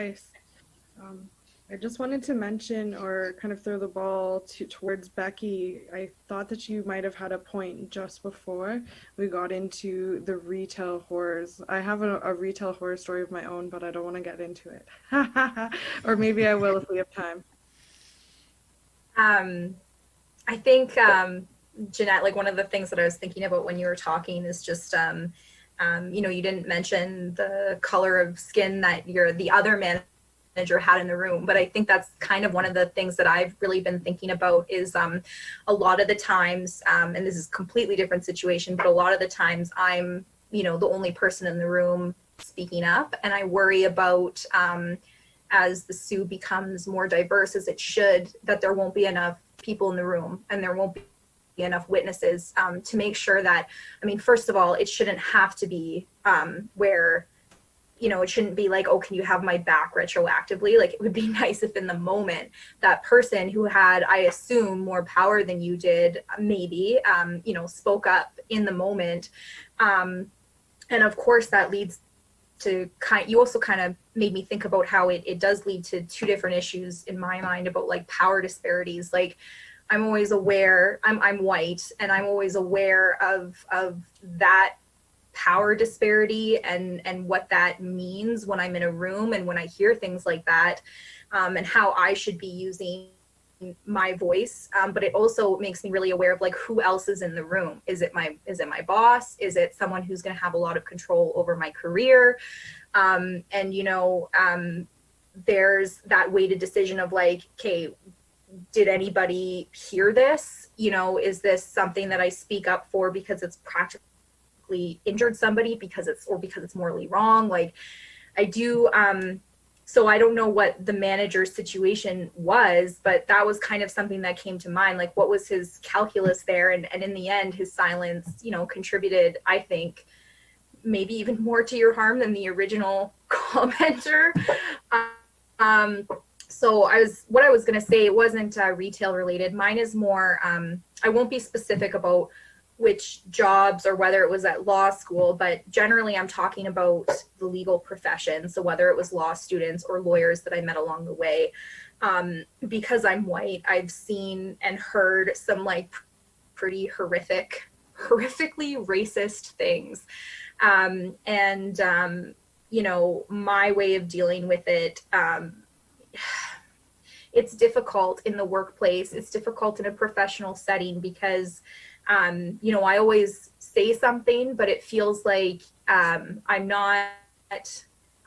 advice. I just wanted to mention or kind of throw the ball towards Becky. I thought that you might have had a point just before we got into the retail horrors. I have a retail horror story of my own, but I don't want to get into it. Or maybe I will if we have time. I think, Jeanette, like one of the things that I was thinking about when you were talking is just, you didn't mention the color of skin that the other manager had in the room, but I think that's kind of one of the things that I've really been thinking about is a lot of the times, and this is a completely different situation, but a lot of the times I'm, the only person in the room speaking up, and I worry about as the Sioux becomes more diverse as it should, that there won't be enough people in the room and there won't be enough witnesses to make sure that, first of all, it shouldn't have to be where, it shouldn't be like, oh, can you have my back retroactively? Like, it would be nice if in the moment that person who had, I assume, more power than you did, maybe, spoke up in the moment. And of course that leads to you also kind of made me think about how it does lead to two different issues in my mind about like power disparities. Like, I'm always aware, I'm white, and I'm always aware of that power disparity and what that means when I'm in a room and when I hear things like that, and how I should be using my voice. But it also makes me really aware of like who else is in the room. Is it my boss? Is it someone who's going to have a lot of control over my career? There's that weighted decision of like, okay, did anybody hear this? Is this something that I speak up for because it's practically injured somebody because it's morally wrong? Like, I do. So I don't know what the manager's situation was, but that was kind of something that came to mind. Like, what was his calculus there? And in the end, his silence, contributed, I think, maybe even more to your harm than the original commenter. So what I was going to say, it wasn't retail related. Mine is more, I won't be specific about which jobs or whether it was at law school, but generally I'm talking about the legal profession. So whether it was law students or lawyers that I met along the way, because I'm white, I've seen and heard some like pretty horrifically racist things. My way of dealing with it, it's difficult in the workplace. It's difficult in a professional setting because I always say something, but it feels like I'm not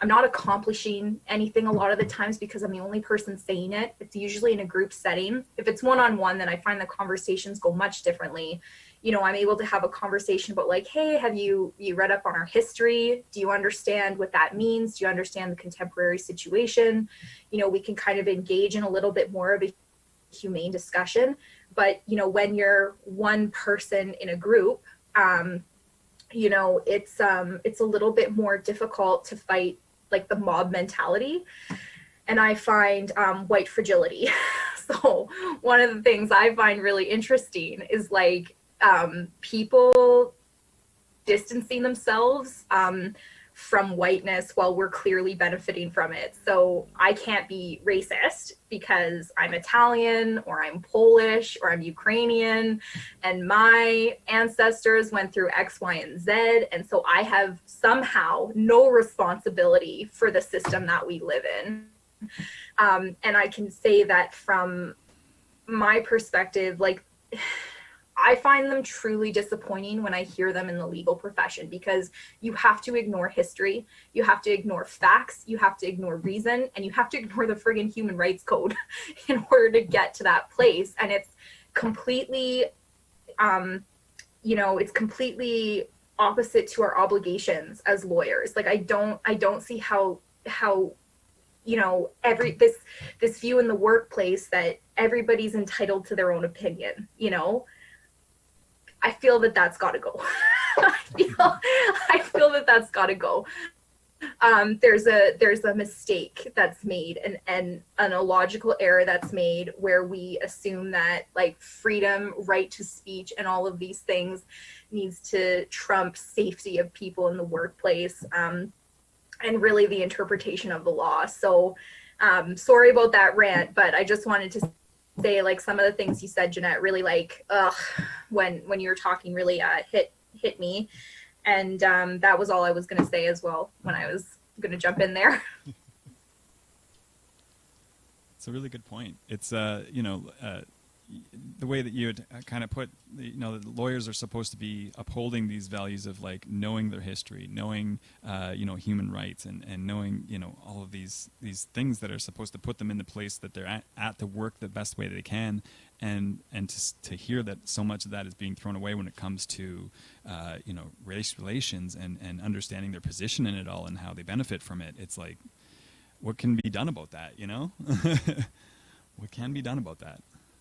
accomplishing anything a lot of the times because I'm the only person saying it. It's usually in a group setting. If it's one-on-one, then I find the conversations go much differently. I'm able to have a conversation about like, hey, have you read up on our history? Do you understand what that means? Do you understand the contemporary situation? We can kind of engage in a little bit more of a humane discussion. But, when you're one person in a group, it's a little bit more difficult to fight like the mob mentality. And I find white fragility. So one of the things I find really interesting is like people distancing themselves from whiteness while we're clearly benefiting from it. So I can't be racist because I'm Italian or I'm Polish or I'm Ukrainian and my ancestors went through X, Y, and Z. And so I have somehow no responsibility for the system that we live in. And I can say that from my perspective, like, I find them truly disappointing when I hear them in the legal profession because you have to ignore history, you have to ignore facts, you have to ignore reason, and you have to ignore the friggin' human rights code in order to get to that place. And it's completely, it's completely opposite to our obligations as lawyers. Like, I don't see how this view in the workplace that everybody's entitled to their own opinion, I feel that that's got to go. I feel that that's got to go. There's a mistake that's made and an illogical error that's made where we assume that like freedom, right to speech, and all of these things needs to trump safety of people in the workplace. and really the interpretation of the law. So sorry about that rant, but I just wanted to say, like, some of the things you said, Jeanette, really, like, when you were talking, really hit me. And that was all I was going to say as well when I was going to jump in there. It's a really good point. It's the way that you had kind of put, the lawyers are supposed to be upholding these values of like knowing their history, knowing human rights, and knowing all of these things that are supposed to put them in the place that they're at to work the best way they can, and to hear that so much of that is being thrown away when it comes to race relations and understanding their position in it all and how they benefit from it. It's like, what can be done about that? What can be done about that?